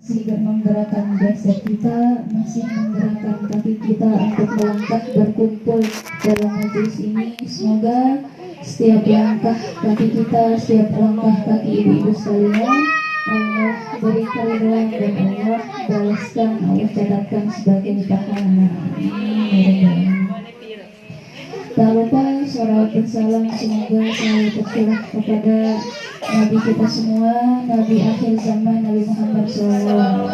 Masih menggerakkan jasad kita, masih menggerakkan kaki kita untuk melangkah berkumpul dalam majelis ini. Semoga setiap langkah kaki kita, setiap langkah kaki ibu-ibu sekalian, Allah beri keridhaan dan Allah balaskan, Allah catatkan sebagai pahala. Amin. Tak lupa salawat dan salam semoga selalu tercurah kepada Nabi kita semua, Nabi akhir zaman, Nabi Muhammad SAW.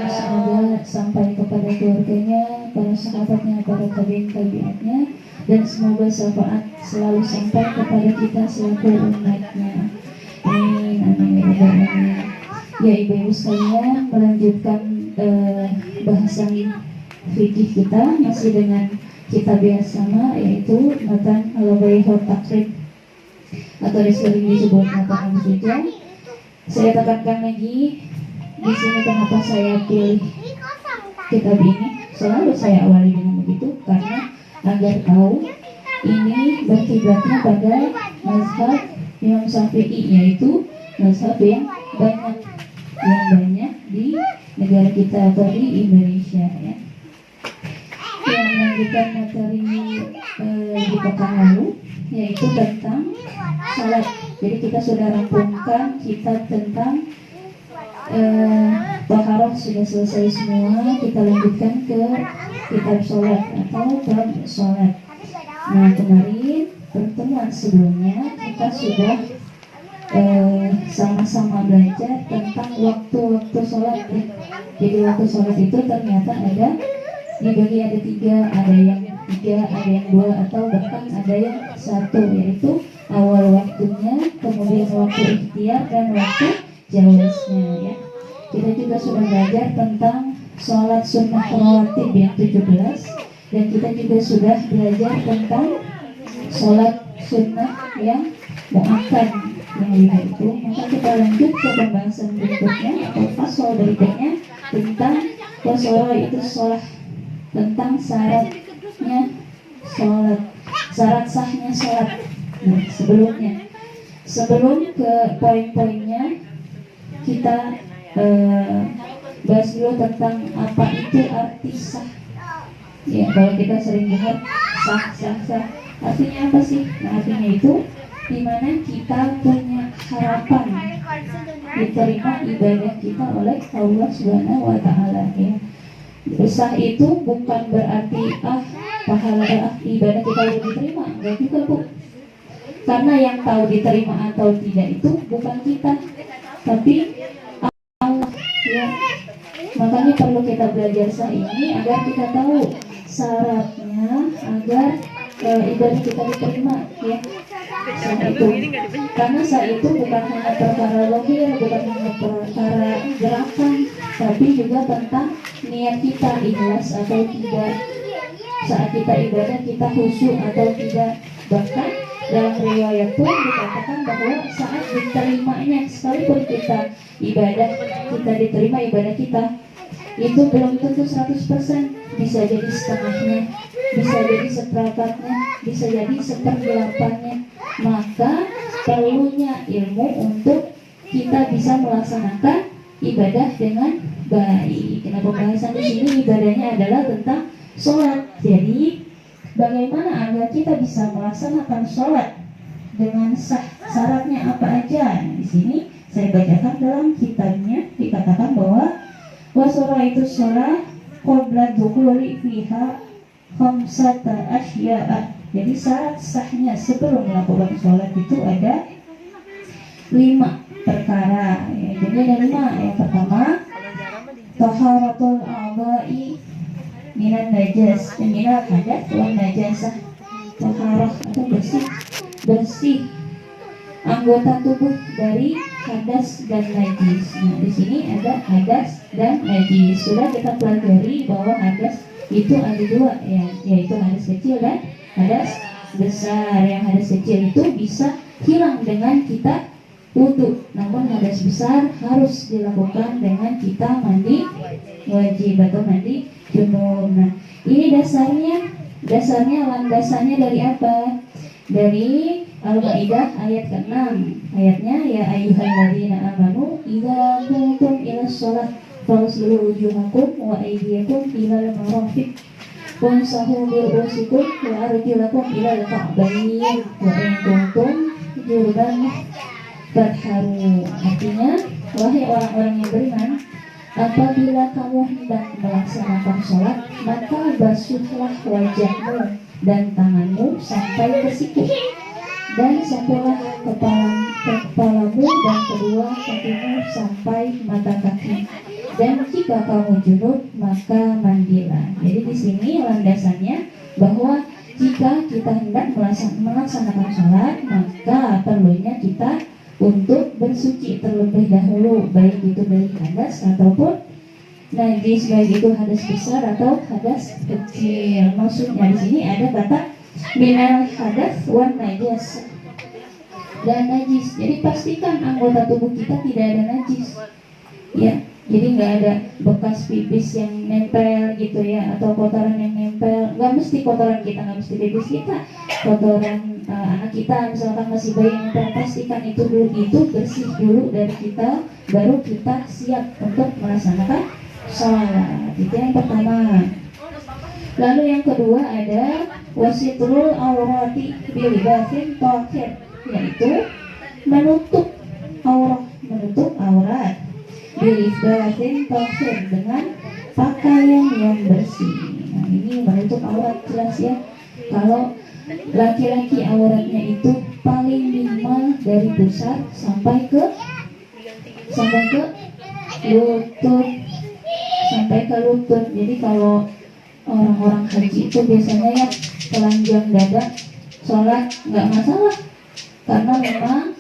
Semoga sampai kepada keluarganya, para sahabatnya, para tabi'in-tabi'atnya, dan semoga syafaat selalu sampai kepada kita selaku umatnya. Amin, amin, amin. Ya ibu-ibu sekalian, melanjutkan bahasan fikih kita masih dengan kitab yang sama, yaitu matan al-bayhut takrib atau sering disebut matan al-suja. Saya tekankan lagi di sini kenapa saya pilih kitab ini. Selalu saya awali dengan begitu karena agar tahu ini berkiblatnya pada mazhab Imam Syafi'i, yaitu mazhab yang banyak di negara kita atau di Indonesia ya. Yang melanjutkan materi di pekan lalu, yaitu tentang salat. Jadi kita sudah rampungkan kitab tentang taharah sudah selesai semua. Kita lanjutkan ke kitab sholat atau bab sholat. Nah kemarin pertemuan sebelumnya kita sudah sama-sama belajar tentang waktu-waktu sholat ya. Jadi waktu sholat itu ternyata ada dibagi ada tiga, ada yang 2 atau bahkan ada yang 1, yaitu awal waktunya, kemudian waktu ikhtiar dan waktu jawaznya ya. Kita juga sudah belajar tentang sholat sunnah rawatib yang 17, dan kita juga sudah belajar tentang sholat sunnah yang muakkad yang 5 itu. Maka kita lanjut ke pembahasan berikutnya atau fasal berikutnya tentang wasora itu sholat, tentang syaratnya sholat, syarat sahnya sholat. Nah, sebelum ke poin-poinnya kita bahas dulu tentang apa itu arti sah. Ya, kalau kita sering dengar sah, artinya apa sih? Nah, artinya itu dimana kita punya harapan diterima ibadah kita oleh Allah Subhanahu wa Ta'ala ya. Sah itu bukan berarti pahala ibadah kita udah diterima, enggak juga Bu. Karena yang tahu diterima atau tidak itu bukan kita, tapi Allah ya. Makanya perlu kita belajar sah ini agar kita tahu syaratnya agar ibadah kita diterima ya. Sah itu, karena sah itu bukan hanya perkara lohir, bukan hanya perkara gerakan, tapi juga tentang niat kita ikhlas atau tidak, saat kita ibadah kita khusyuk atau tidak. Bahkan dalam riwayat pun dikatakan bahwa saat diterimanya, sekalipun kita ibadah, kita diterima ibadah kita, itu belum tentu 100%, bisa jadi setengahnya, bisa jadi seperempatnya, bisa jadi seperdelapannya. Maka perlunya ilmu untuk kita bisa melaksanakan ibadah dengan baik. Nah, pembahasan di sini ibadahnya adalah tentang sholat. Jadi bagaimana agar kita bisa melaksanakan sholat dengan sah, syaratnya apa aja? Nah, di sini saya bacakan dalam kitabnya dikatakan bahwa wasora itu sholat qabla dukhuli fiha khamsata asya'a. Jadi syarat sahnya sebelum melakukan sholat itu ada 5 perkara ya. Jadi ada 5. Yang pertama, taharatul a'dha'i minan najas, minal hadath wan najasah. Taharah atau bersih anggota tubuh dari hadas dan najis. Nah, di sini ada hadas dan najis. Sudah kita pelajari bahwa hadas itu ada 2 ya, yaitu hadas kecil dan hadas besar. Yang hadas kecil itu bisa hilang dengan kita wudu, namun hadas besar harus dilakukan dengan kita mandi wajib atau mandi junub. Nah, ini dasarnya landasannya dari apa? Dari Al-Maidah ayat ke-6. Ayatnya ya ayyuhalladzina amanu idza qumtum ila sholat faghsilu wujuhakum wa aydiyakum ilal marafiq wamsahu bi ru'usikum wa arjulakum ilal ka'bayn wa in kuntum junuban fatharu. Artinya, wahai orang-orang yang beriman, apabila kamu hendak melaksanakan sholat, maka basuhlah wajahmu dan tanganmu sampai ke siku, dan sapulah kepalamu dan kedua kakimu sampai mata kaki. Dan jika kamu junub, maka mandilah. Jadi di sini landasannya bahwa jika kita hendak melaksanakan sholat, maka perlunya kita untuk bersuci terlebih dahulu, baik itu dari hadas ataupun najis, baik itu hadas besar atau hadas kecil. Maksudnya di sini ada kata minal hadas wan najas dan najis. Jadi pastikan anggota tubuh kita tidak ada najis, ya. Jadi nggak ada bekas pipis yang nempel gitu ya, atau kotoran yang nempel. Nggak mesti kotoran kita, nggak mesti pipis kita, kotoran anak kita misalkan masih bayi yang nempel. Pastikan itu dulu, itu bersih dulu dari kita, baru kita siap untuk melaksanakan sholat. Itu yang pertama. Lalu yang kedua ada wasitrul aurati bilibasin thahir, yaitu menutup aurat bilibasin thahir, dengan pakaian yang bersih. Nah, ini menutup aurat jelas ya. Kalau laki-laki auratnya itu paling minimal dari pusar sampai ke lutut. Jadi kalau orang-orang haji itu biasanya ya telanjang dada sholat nggak masalah, karena memang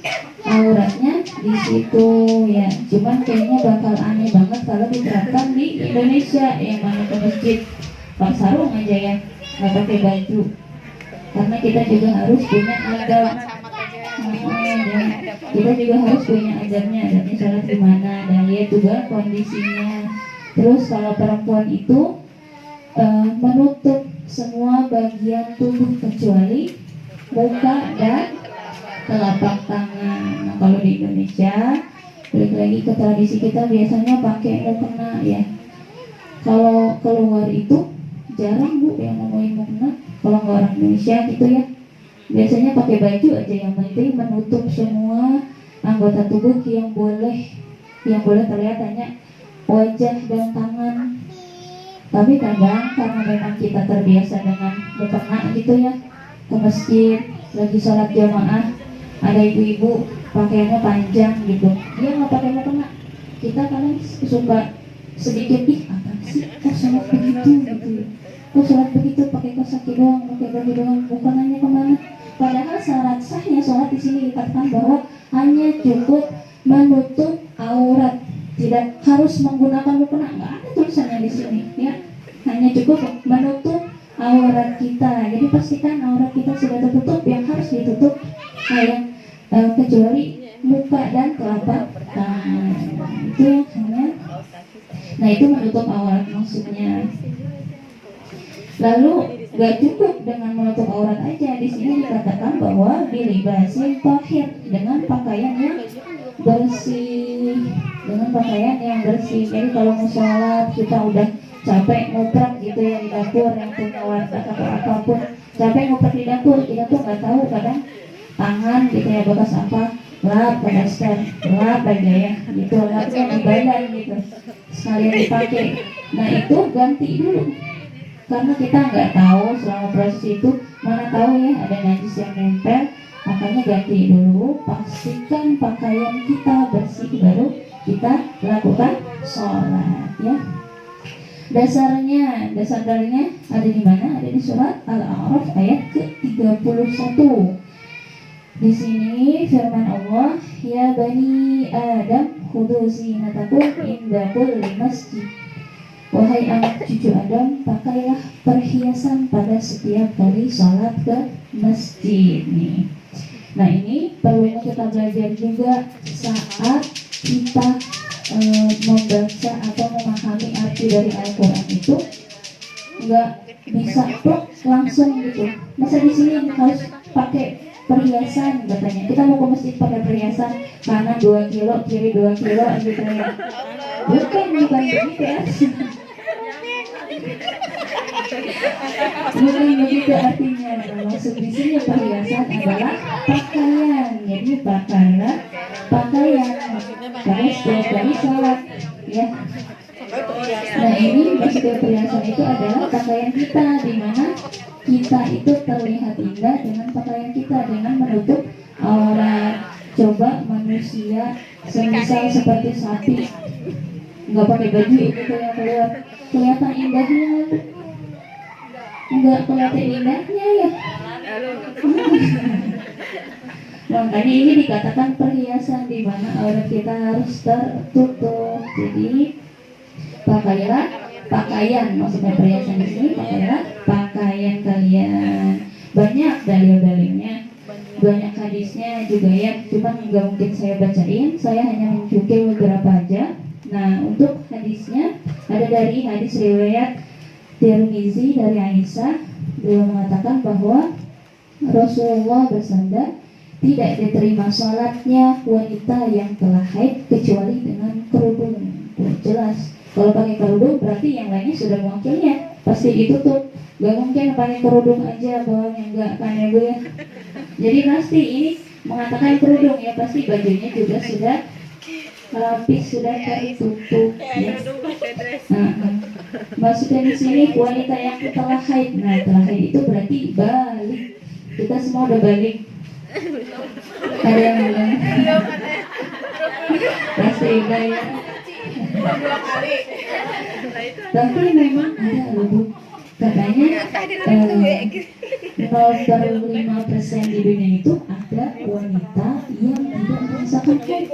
auratnya di situ ya. Cuman kayaknya bakal aneh banget kalau diterapkan di Indonesia, yang mana ke masjid pakai sarung aja ya, nggak pakai baju. Karena kita juga harus punya adab, kita juga harus punya adabnya sholat di mana, dan lihat juga kondisinya. Terus kalau perempuan itu menutup semua bagian tubuh kecuali muka dan telapak tangan. Nah, kalau di Indonesia, balik lagi ke tradisi kita, biasanya pakai mukena ya. Kalau keluar itu jarang bu yang ngomongin mukena. Kalau nggak orang Indonesia gitu ya, biasanya pakai baju aja, yang penting menutup semua anggota tubuh yang boleh terlihat hanya wajah dan tangan. Tapi kadang karena memang kita terbiasa dengan mukena gitu ya, ke masjid lagi sholat jamaah, ada ibu-ibu pakaiannya panjang gitu, dia nggak pakai mukena. Kita kadang suka sedikit, apa sih kok sholat begitu gitu, kok sholat begitu pakai kaos kaki doang, pakai baju doang, mukenanya kemana? Padahal syarat sahnya sholat di sini dikatakan bahwa hanya cukup menutup aurat, tidak harus menggunakan mukena, nggak ada tulisannya di sini ya, hanya cukup menutup aurat kita. Jadi pastikan aurat kita sudah tertutup, yang harus ditutup kecuali muka dan telapak tangan. Itu yang hanya, nah itu menutup aurat maksudnya. Lalu gak cukup dengan menutup aurat aja, di sini dikatakan bahwa bilibasin thahir, dengan pakaian yang bersih, Jadi kalau mau sholat kita udah capek ngoprak gitu ya di dapur, yang punya warteg atau apapun, capek ngoprak di dapur, kita tuh nggak tahu kadang tangan gitu ya bekas apa, lap daster, lap aja ya gitu, lapnya di badan gitu sekalian dipakai. Nah itu ganti dulu, karena kita nggak tahu selama proses itu, mana tahu ya ada najis yang nempel, makanya ganti dulu, pastikan pakaian kita bersih baru kita lakukan sholat ya. Dasar dalilnya ada di mana? Ada di surat Al-A'raf ayat ke-31. Di sini firman Allah, ya bani Adam khudhu zinatakum inda kulli masjid. Wahai anak cucu Adam, pakailah perhiasan pada setiap kali sholat ke masjid nih. Nah ini perlunya kita belajar juga saat kita membaca atau memahami arti dari Al-Quran itu, nggak bisa plok langsung gitu. Masa di sini harus pakai perhiasan katanya, kita mau ke masjid pakai perhiasan, kanan 2 kilo, kiri 2 kilo gitu ya. bukan begitu ya. Bukan begitu artinya. Maksud di sini perhiasan adalah pakaian. Jadi pakaian, terus dari sholat, ya. Nah ini maksud perhiasan itu adalah pakaian kita, di mana kita itu terlihat indah dengan pakaian kita, dengan menutup aurat. Coba manusia semisal seperti sapi nggak pakai baju itu yang keluar, kelihatan indahnya, nggak kelihatan indahnya ya. Makanya ini dikatakan perhiasan, di mana aurat kita harus tertutup. Jadi pakaian, maksudnya perhiasan di sini pakaian kalian. Banyak dalil-dalilnya, banyak hadisnya juga ya. Cuma nggak mungkin saya bacain, saya hanya mencukil beberapa aja. Nah, untuk hadisnya ada dari hadis riwayat Tirmizi dari Aisyah. Beliau mengatakan bahwa Rasulullah bersabda, tidak diterima sholatnya wanita yang telah haid kecuali dengan kerudung. Jelas, kalau pakai kerudung berarti yang lainnya sudah mewakilnya, pasti ditutup. Gak mungkin pakai kerudung aja bawahnya, enggak kan ya Bu ya. Jadi pasti ini mengatakan kerudung ya, pasti bajunya juga sudah lapis, sudah tertutup ya. Maksudnya di sini wanita yang telah haid. Nah, telah haid itu berarti balik. Kita semua udah balik. Ada yang bilang pasti udah ya. Tapi memang ada loh, katanya 0,5% di dunia itu ada wanita yang tidak merasakan haid.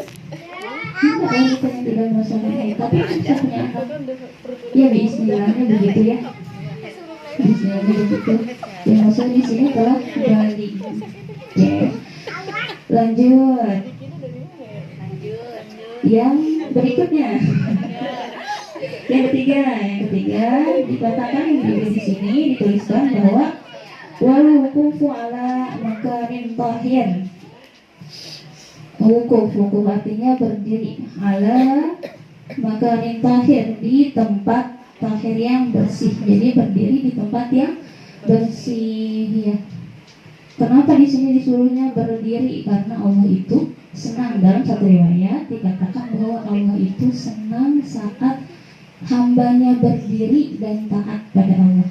Ada wanita yang tidak merasakan haid, tapi bisa punya anak. Ya bismillahnya begitu ya. Bismillahnya begitu. Yang maksud di sini telah balik. Ya. Lanjut. Yang berikutnya. Yang ketiga dikatakan di sini dituliskan bahwa walukufu ala makarin tahir. Wukuf artinya berdiri ala makarin tahir, di tempat tahir yang bersih. Jadi berdiri di tempat yang bersih ya. Kenapa di sini disuruhnya berdiri? Karena Allah itu senang. Dalam satu riwayat dikatakan bahwa Allah itu senang saat hambanya berdiri dan taat pada Allah.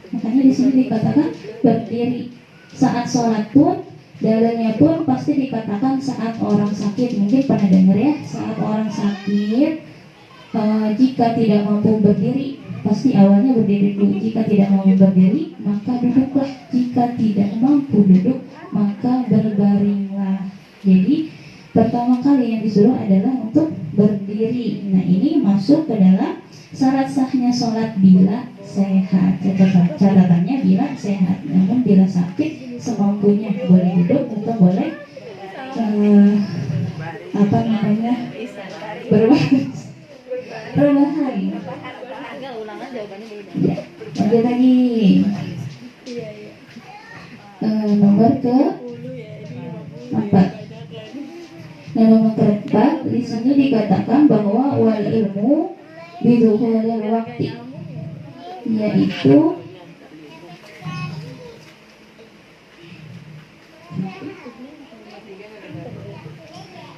Makanya di sini dikatakan berdiri. Saat sholat pun, dalilnya pun pasti dikatakan saat orang sakit. Mungkin pernah dengar ya, saat orang sakit jika tidak mampu berdiri, pasti awalnya berdiri dulu. Jika tidak mampu berdiri, maka duduklah. Jika tidak mampu duduk, maka berbaringlah. Jadi pertama kali yang disuruh adalah untuk berdiri. Nah ini masuk ke dalam syarat sahnya sholat bila sehat. Catatannya bila sehat. Namun bila sakit semampunya, boleh duduk atau boleh berbahan. Ya, lanjut lagi. Nomor ke 4. Nah, nomor keempat di sini dikatakan bahwa wal ilmu bidukhulil waktu, yaitu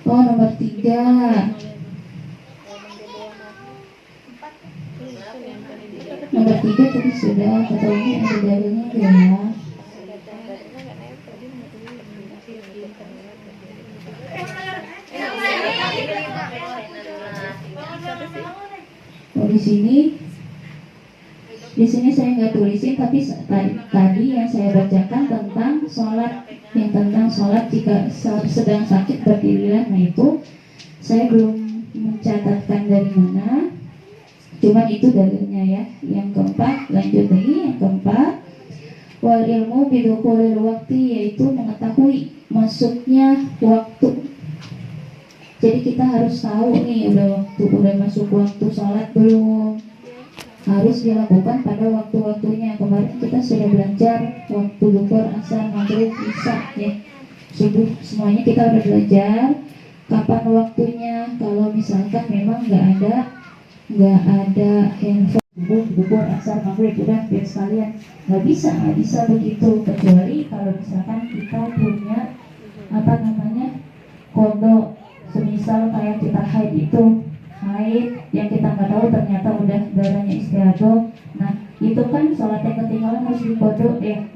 nomor 3. Nomor 3 tadi sudah, atau ini ada dalilnya ya. Di sini saya nggak tulisin, tapi tadi yang saya bacakan tentang sholat, yang tentang sholat jika sedang sakit berdirilah. Nah itu saya belum mencatatkan dari mana, cuman itu dalilnya ya. Yang keempat, lanjut lagi. Yang keempat, wal ilmu bidukhulil waktu, yaitu mengetahui masuknya waktu. Jadi kita harus tahu nih udah masuk waktu sholat belum, harus dilakukan pada waktu-waktunya. Kemarin kita sudah belajar waktu zuhur, asar, maghrib, isya ya, subuh, semuanya kita udah belajar. kapan waktunya. Kalau misalkan memang nggak ada handphone subuh asar maghrib udah biar sekalian, nggak bisa begitu, kecuali kalau misalkan kita punya apa namanya kodok, semisal kayak kita haid yang kita nggak tahu ternyata udah darahnya istiadoh. Nah itu kan sholat yang ketinggalan harus dikodok ya.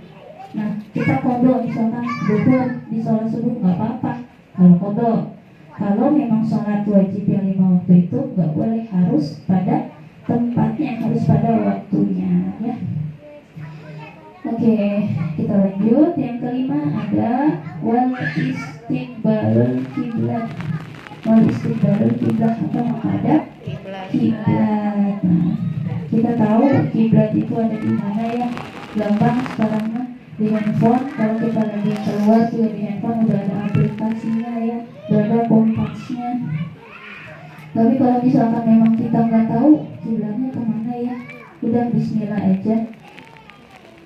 Nah kita kodok misalkan duhur di sholat subuh nggak apa-apa kalau kodok. Kalau memang sholat wajib yang 5 waktu itu nggak boleh, harus pada tempatnya, harus pada waktunya ya. Oke, kita lanjut. Yang kelima ada wal istiqbalul kiblat. Wal istiqbalul kiblat atau menghadap kiblat. Nah, kita tahu kiblat itu ada di mana ya? Gampang sekarang mah di handphone. Kalau kita lagi keluar juga di handphone udah ada aplikasinya ya, udah ada kompasnya. Tapi kalau misalkan memang kita nggak tahu kiblatnya kemana ya, udah Bismillah aja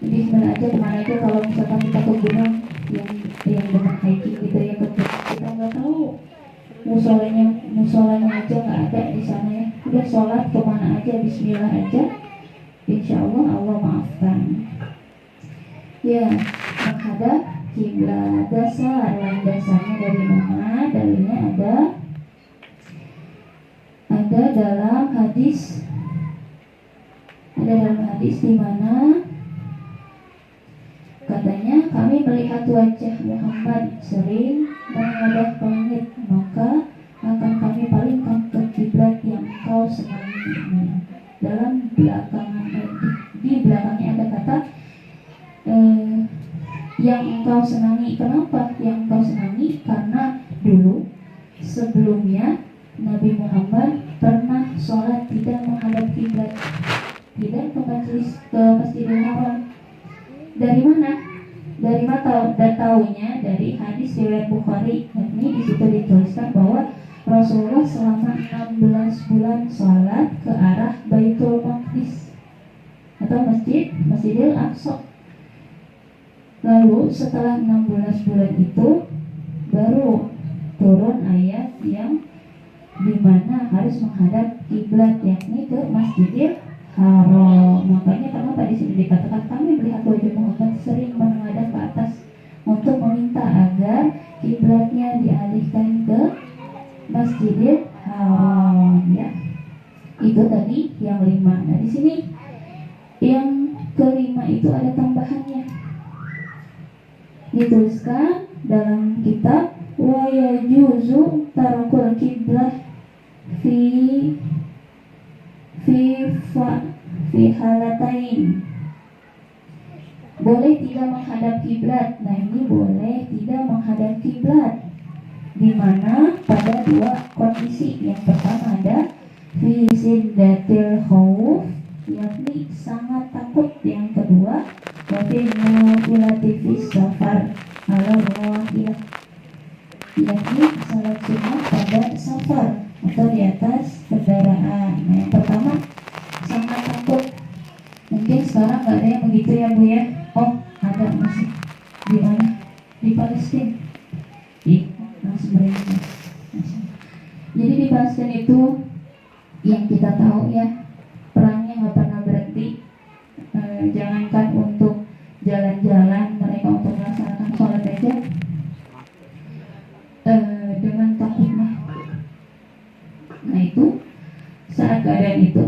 kemana aja. Kalau misalkan kita ke gunung yang dengan hiking gitu ya, kita nggak tahu musolanya aja nggak ada di sana ya, udah sholat kemana aja Bismillah aja, insya Allah Allah maafkan ya. Menghadap kiblat, dasar landasannya dari mana? Dalilnya ada dalam hadis di mana katanya, kami melihat wajah Muhammad sering menghadap ke langit, maka akan kami palingkan ke kiblat yang kau senangi. Dalam di belakangnya ada kata yang engkau senangi. Kenapa yang engkau senangi? Karena dulu sebelumnya Nabi Muhammad pernah sholat tidak menghadap kiblat, tidak ke Masjidil Haram. Dari mana? Taunya dari hadis riwayat Bukhari. Ini di situ dituliskan bahwa Rasulullah selama 16 bulan sholat ke arah Baitul Maqdis atau Masjidil Aqsa. Lalu setelah 16 bulan itu baru turun ayat yang dimana harus menghadap kiblat, yakni ke Masjidil Haram. Makanya kenapa di sini dikatakan kami melihat wajah Muhammad sering menghadap ke atas untuk meminta agar kiblatnya dialihkan ke Masjidil Haram ya. Itu tadi yang 5. Nah di sini yang kelima itu ada tambahannya, dituliskan dalam kitab wa yajuzu tarakul kiblah fi halatain. Boleh tidak menghadap kiblat. Nah ini boleh tidak menghadap kiblat di mana pada 2 kondisi. Yang pertama ada fi siddatil khauf, yakni sangat takut. Yang kedua wa fi mufilatifis safar ala rawahiyah, yakni salat sunnah pada safar atau di atas kendaraan. Nah yang pertama sangat takut. Mungkin sekarang nggak ada yang begitu ya Bu ya. Oh ada, masih di mana? Di Palestina. Langsung berenang. Jadi di Palestina itu yang kita tahu ya, perangnya nggak pernah berhenti. Jangankan untuk jalan-jalan, mereka untuk melaksanakan sholat aja dengan takutnya. Nah itu saat keadaan itu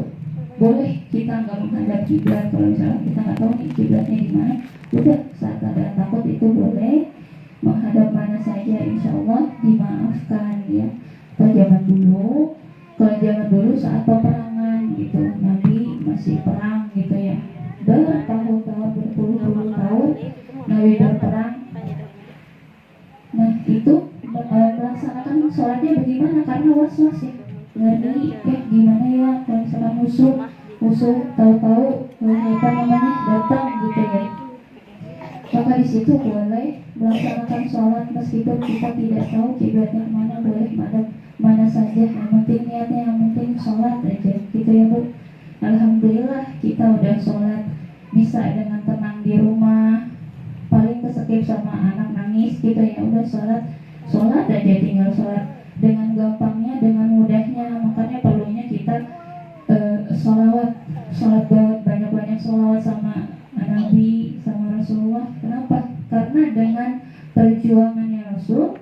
boleh kita nggak menghadap kiblat. Kalau misalnya kita nggak tahu nih kiblatnya di mana, udah saat keadaan takut itu boleh menghadap mana saja, insya Allah dimaafkan ya. Kalau zaman dulu saat peperangan gitu, Nabi masih perang gitu ya, bertahun-tahun, berpuluh-puluh tahun Nabi berperang. Nah itu melaksanakan sholatnya bagaimana? Karena was-was ya, ngeri gimana ya kalau misalkan musuh tahu-tahu datang gitu ya. Maka di situ boleh melaksanakan sholat meskipun kita tidak tahu kiblatnya kemana, boleh mana saja. Yang penting niatnya, yang penting sholat aja gitu ya Bu. Alhamdulillah kita udah sholat bisa dengan tenang di rumah. Paling kesekip sama anak nangis gitu ya, udah sholat aja, tinggal sholat dengan gampangnya, dengan mudahnya. Makanya perlunya kita sholat banyak-banyak sholawat sama Nabi, sama Rasulullah. Kenapa? Karena dengan perjuangannya Rasul,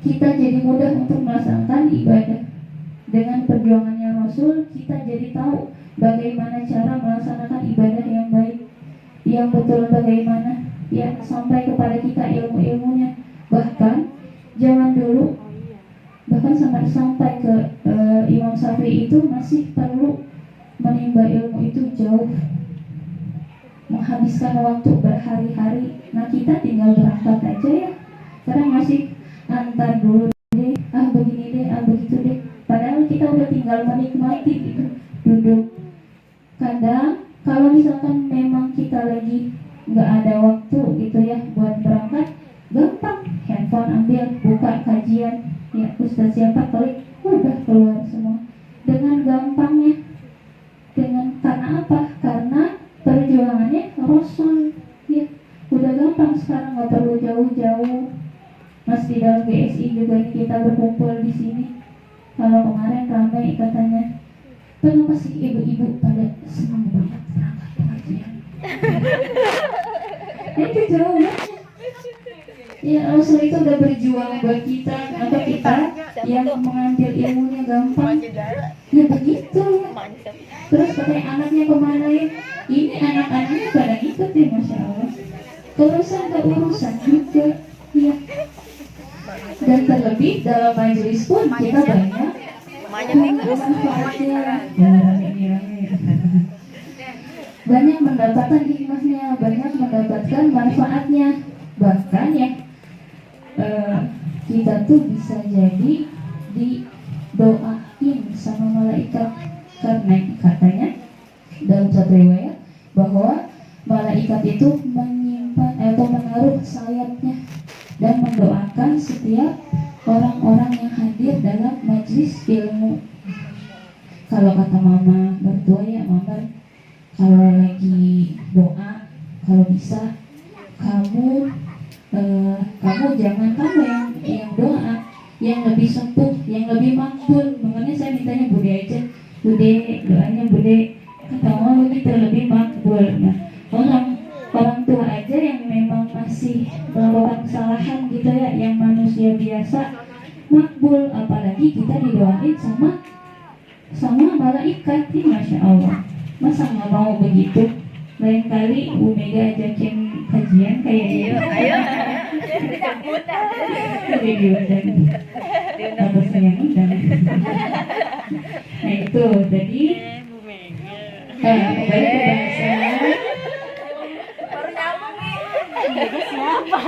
kita jadi mudah untuk melaksanakan ibadah. Dengan perjuangannya Rasul, kita jadi tahu bagaimana cara melaksanakan ibadah yang baik, yang betul, bagaimana yang sampai kepada kita ilmu-ilmunya. Bahkan zaman dulu, bahkan sampai ke Imam Syafi'i itu masih perlu menimba ilmu itu jauh, menghabiskan waktu berhari-hari. Nah, kita tinggal berangkat aja ya. Sekarang masih antar dulu deh, begini deh, begitu deh. Padahal kita udah tinggal menikmati gitu, duduk. Kadang kalau misalkan memang kita lagi nggak ada waktu gitu ya buat berangkat, gampang, handphone ambil, buka kajian, ya ustaz siapa klik, udah keluar semua dengan gampangnya. Karena apa? Karena perjuangannya Rasul, ya udah gampang sekarang, nggak perlu jauh-jauh. Mas di dalam GSI juga ini kita berkumpul di sini. Kalau kemarin ramai katanya, kenapa sih ibu-ibu pada senang banget berangkat pengajian? Itu jawabannya. Ya Rasul itu udah berjuang buat kita. Kenapa kita yang mengambil ilmunya gampang? Ya begitu. Terus katanya anaknya kemana ya? Ini anak-anaknya pada ikut ya, Masya Allah. Urusan ke urusan juga, ya. Dan terlebih dalam majelis pun kita banyak manfaatnya. Banyak mendapatkan hikmahnya, banyak mendapatkan manfaatnya. Bahkan ya kita tuh bisa jadi didoain sama malaikat. Karena katanya dalam satu riwayat bahwa malaikat itu menyimpan atau menaruh sayapnya dan mendoakan setiap orang-orang yang hadir dalam majlis ilmu. Kalau kata mama bertua ya, mama kalau lagi doa, kalau bisa kamu jangan kamu yang doa yang lebih sempuh, yang lebih makbul. Makanya saya mintanya Bude aja, Bude doanya Bude kata mama begitu, lebih makbul. Nah, orang tua aja yang memang masih melakukan kesalahan gitu ya, yang manusia biasa, makbul, apalagi kita didoain sama malaikat. Ini Masya Allah, masa nggak mau begitu? Lain kali Bu Mega ajakin kajian kayak gitu. Ayo. Diundang. Apa sayang undang. Nah itu tadi. Kembali ke bahasa. Siapa?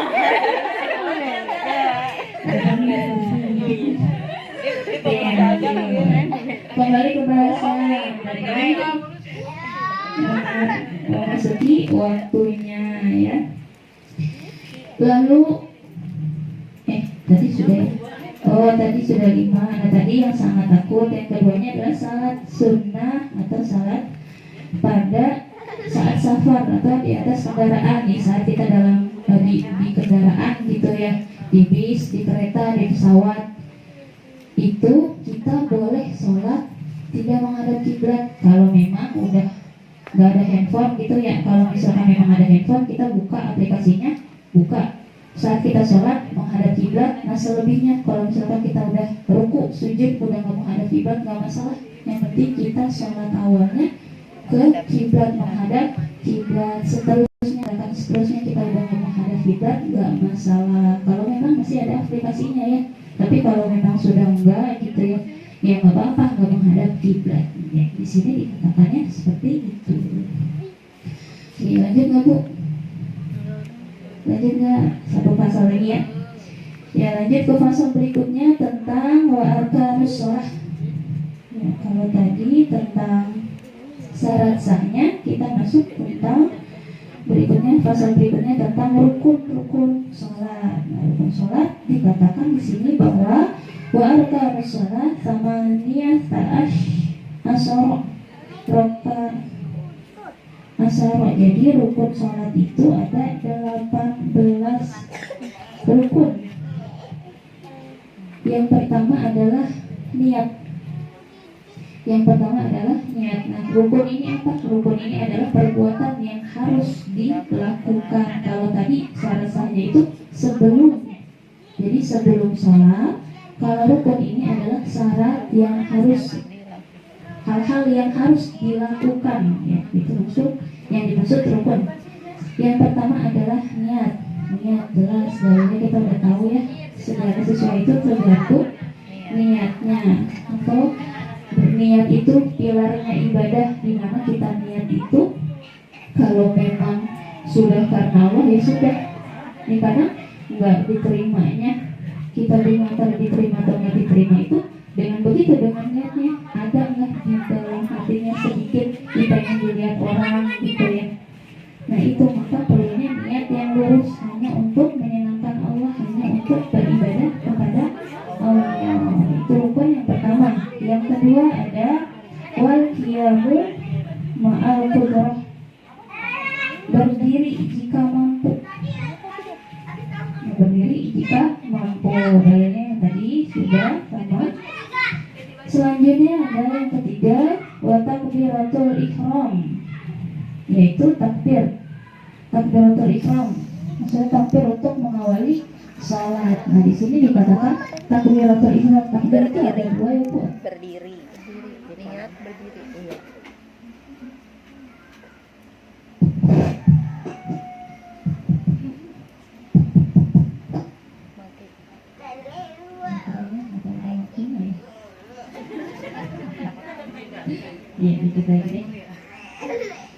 Kembali ke bahasa. Memasuki waktunya ya. Lalu tadi sudah ya? Tadi sudah 5. Nah tadi yang sangat takut, yang keduanya adalah salat sunnah atau salat pada saat safar atau di atas kendaraan, di saat kita dalam di kendaraan gitu ya, di bis, di kereta, di pesawat, itu kita boleh sholat tidak menghadap kiblat kalau memang udah nggak ada handphone gitu ya. Kalau misalkan memang ada handphone, kita buka aplikasinya, buka saat kita sholat menghadap kiblat. Nah selebihnya kalau misalkan kita udah ruku, sujud, udah nggak menghadap kiblat, nggak masalah. Yang penting kita sholat awalnya ke kiblat, menghadap kiblat. Seterusnya kita udah nggak menghadap kiblat, nggak masalah. Kalau memang masih ada aplikasinya ya. Tapi kalau memang sudah enggak gitu ya, ya nggak apa-apa, nggak menghadap kiblat. Ya, di sini dikatakannya seperti itu. Oke, lanjut nggak Bu? Lanjut nggak? Satu pasal lagi ya. Ya lanjut ke pasal berikutnya tentang wa arkanus shalah. Ya, kalau tadi tentang syarat sahnya, kita masuk tentang berikutnya, pasal berikutnya tentang rukun sholat. Nah, rukun sholat dikatakan di sini bahwa wa arkanus shalah thamaniyata asyara asyara. Jadi rukun sholat itu ada 18 rukun Yang pertama adalah niat. Yang pertama adalah niat. Nah, rukun ini apa? Rukun ini adalah perbuatan yang harus dilakukan. Kalau tadi syarat sahnya itu sebelum. Jadi sebelum sholat. Kalau rukun ini adalah syarat yang harus, hal-hal yang harus dilakukan. Ya, itu maksud yang dimaksud rukun. Yang pertama adalah niat. Niat jelas, dalilnya kita udah tahu ya. Segala sesuatu itu tergantung niatnya. Atau niat itu pilarnya ibadah, di mana kita niat itu kalau memang sudah karena Allah ya sudah. Ini kadang nggak diterimanya, kita bingung antara diterima atau nggak diterima itu dengan begitu, dengan niatnya ada nggak di dalam hatinya sedikit pengen dilihat orang gitu ya. Nah itu maka perlunya niat yang lurus, hanya untuk menyenangkan Allah, hanya untuk beribadah kepada Allah. Itu rukun yang pertama. Yang kedua ada wal qiyamu ma'al qudrah, berdiri jika mampu. Berdiri jika mampu, dalilnya yang tadi sudah sama. Selanjutnya ada yang ketiga wa takbiratul ihram, yaitu takbir. Takbiratul ihram maksudnya takbir untuk mengawali salat. Nah di sini dikatakan takbiratul ihram. Takbir itu ada dua ya Bu. Berdiri, niat berdiri. Iya. Iya dikit lagi deh.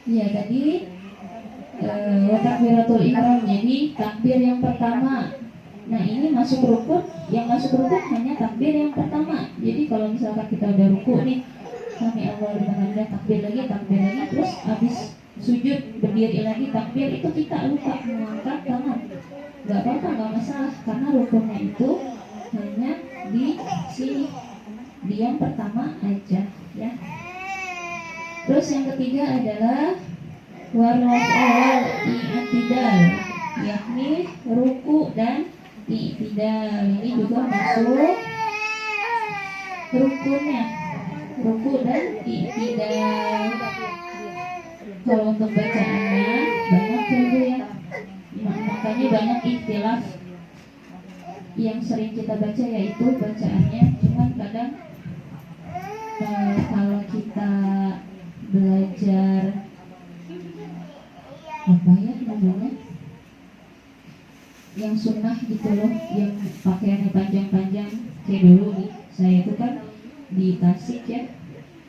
Iya tadi takbiratul ihram, jadi takbir yang pertama. Nah ini masuk rukun, yang masuk rukun hanya takbir yang pertama. Jadi kalau misalkan kita udah ruku nih, sami Allahu liman hamidah, takbir lagi, terus habis sujud berdiri lagi takbir, itu kita lupa mengangkat tangan. Gak apa-apa, gak masalah, karena rukunnya itu hanya di sini, di yang pertama aja ya. Terus yang ketiga adalah warwal i'tidal, yakni ruku dan i'tidal. Ini juga masuk rukunnya, ruku dan i'tidal. Kalau untuk bacaannya banyak juga ya, makanya banyak ikhtilaf. Yang sering kita baca yaitu bacaannya, cuman kadang kalau kita belajar apa ya namanya, yang sunnah gitu loh, yang pakaiannya panjang-panjang kayak dulu nih. Saya itu kan di Tasik ya,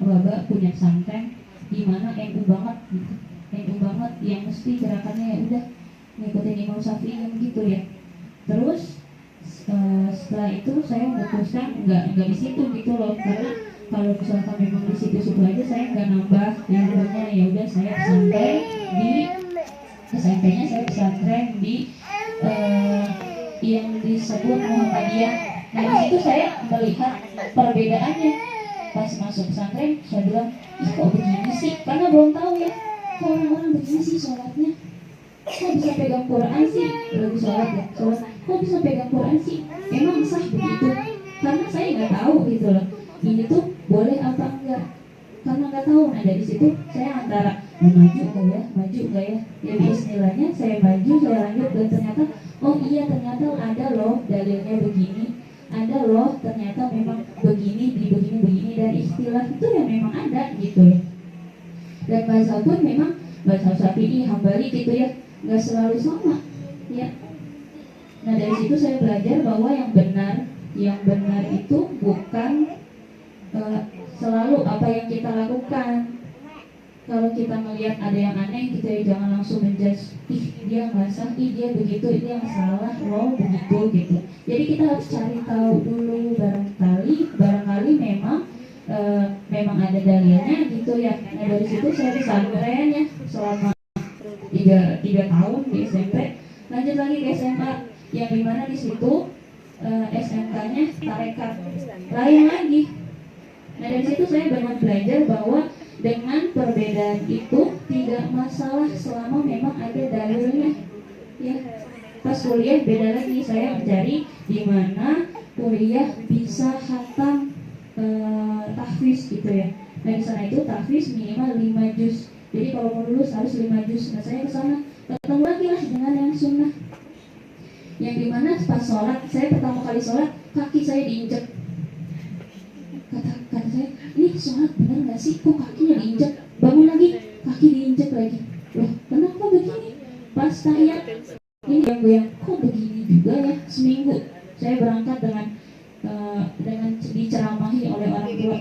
Bapak punya pesantren di mana NU banget gitu, NU banget, yang mesti gerakannya ya udah ngikutin Imam Syafi'i gitu ya. Terus setelah itu saya memutuskan nggak di situ gitu loh, karena kalau misalkan memang di situ-situ aja saya nggak nambah ilmunya. Ya udah saya pesantren di SMP-nya, saya pesantren di yang disebut Muhammadiyah. Nah di situ saya melihat perbedaannya. Pas masuk pesantren saya bilang, ih kok begini sih, karena belum tahu ya, kok orang-orang begini sih sholatnya, kok bisa pegang Quran sih, lagi sholat ya, sholat, kok bisa pegang Quran sih, emang sah begitu? Karena saya nggak tahu gitu loh, ini tuh boleh apa enggak, karena nggak tahu. Nah dari situ saya antara maju nggak ya, ya bismillahnya saya maju, saya lanjut, dan ternyata oh iya, ternyata ada loh dalilnya begini, ada loh ternyata memang begini, dan istilah itu ya memang ada gitu ya. Dan mazhab pun memang mazhab Syafi'i, Hambali gitu ya, nggak selalu sama ya. Nah dari situ saya belajar bahwa yang benar itu bukan selalu apa yang kita lakukan. Kalau kita melihat ada yang aneh, kita jangan langsung menjudge, ih dia nggak sah, ih dia begitu, ini yang salah loh begitu gitu. Jadi kita harus cari tahu dulu, barangkali memang ada dalilnya gitu ya. Nah dari situ saya pesantren ya selama 3 tahun di SMP, lanjut lagi ke SMA, yang dimana di situ SMK-nya tarekat lain lagi. Nah dari situ saya banyak belajar bahwa dengan perbedaan itu tidak masalah selama memang ada dalilnya ya. Pas kuliah beda lagi, saya mencari di mana kuliah bisa bisa khatam tahfiz gitu ya. Nah di sana itu tahfiz minimal 5 juz. Jadi kalau mau lulus harus 5 juz. Nah saya ke sana ketemu lagi lah dengan yang sunnah. Yang dimana pas sholat, saya pertama kali sholat kaki saya diinjek. Kata saya, ini sholat benar nggak sih? Kok kakinya diinjek? Bangun lagi, kaki diinjek lagi. Loh, kenapa begini? Pas tahiyat ini yang kok begini juga ya. Seminggu saya berangkat dengan diceramahi oleh orang tua.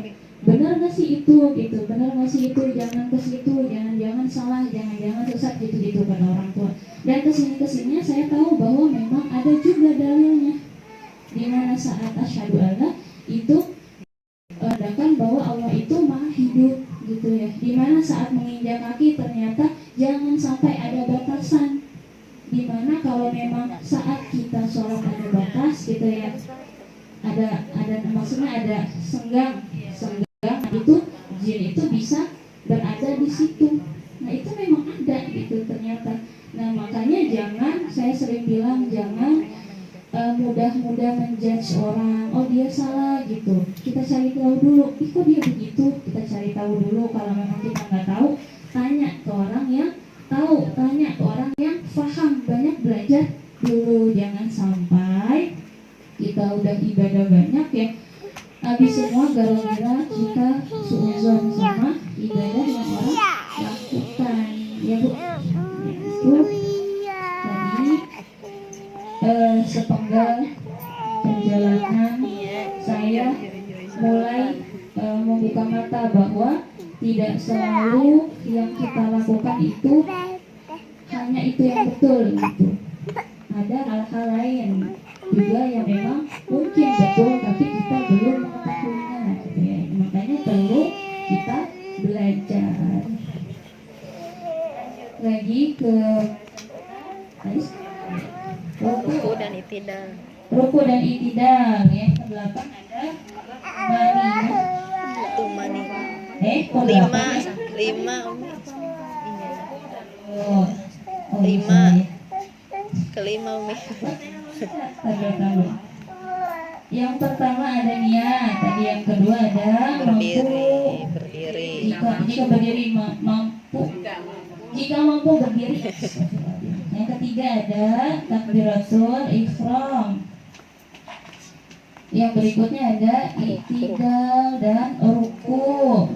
Benar nggak sih itu gitu? Benar nggak sih itu? Jangan ke situ, jangan salah, jangan sesat gitu kata orang tua. Dan kesininya saya tahu bahwa memang ada juga dalilnya. Di mana saat asyhadu alla itu menandakan bahwa Allah itu maha hidup gitu ya. Dimana saat menginjak kaki ternyata jangan sampai ada batasan. Dimana kalau memang saat kita sholat ada batas gitu ya, ada maksudnya ada senggang itu jin itu bisa berada di situ. Nah itu memang ada gitu ternyata. Nah makanya saya sering bilang jangan mudah-mudah menjudge orang, oh dia salah gitu. Kita cari tahu dulu, kok dia begitu? Kita cari tahu dulu. Kalau memang kita nggak tahu, tanya ke orang yang tahu, tanya ke orang yang paham. Banyak belajar dulu, jangan sampai kita udah ibadah banyak ya, habis semua gara-gara kita suuzon sama ibadah yang orang lakukan ya Bu. Itu tadi sepenggal perjalanan saya mulai membuka mata bahwa tidak selalu yang kita lakukan itu hanya itu yang betul gitu. Ada hal-hal lain juga yang memang mungkin betul tapi kita belum mengetahuinya gitu ya. Makanya perlu kita belajar. Lagi ke Ruku dan itidal. Ruku dan itidal ya. Ke-8 ada mani. Itu mani. Kok 8 Lima ya? Umi. Oh, 5. bisa ya. Kelima Umi. Tahu. Yang pertama ada niat, tadi yang kedua ada Berdiri. Jika berdiri mampu, jika mampu berdiri. Yang ketiga ada takbiratul ihram. Yang berikutnya ada i'tidal dan ruku.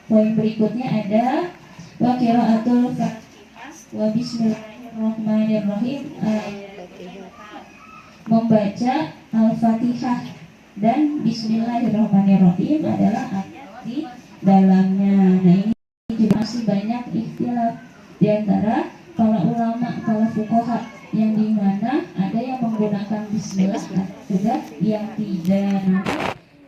Poin berikutnya ada wa qiraatul fatihah wa bismillahirrahmanirrahim. Membaca Al-Fatihah dan Bismillahirrahmanirrahim adalah ayat di dalamnya. Nah ini juga masih banyak ikhtilaf di antara para ulama, para fuqaha, yang dimana ada yang menggunakan Bismillah, juga yang tidak.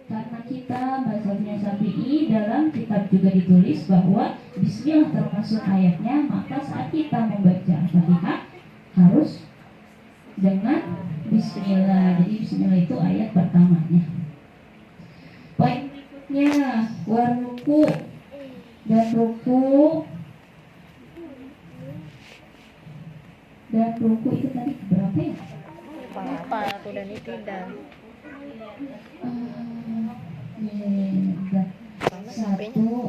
Karena kita mazhabnya Syafi'i, dalam kitab juga ditulis bahwa Bismillah termasuk ayatnya, maka saat kita membaca Al-Fatihah harus dengan Bismillah. Jadi Bismillah itu ayat pertamanya. Poin berikutnya waruku dan ruku itu tadi berapa ya? 4 dan itidal. Satu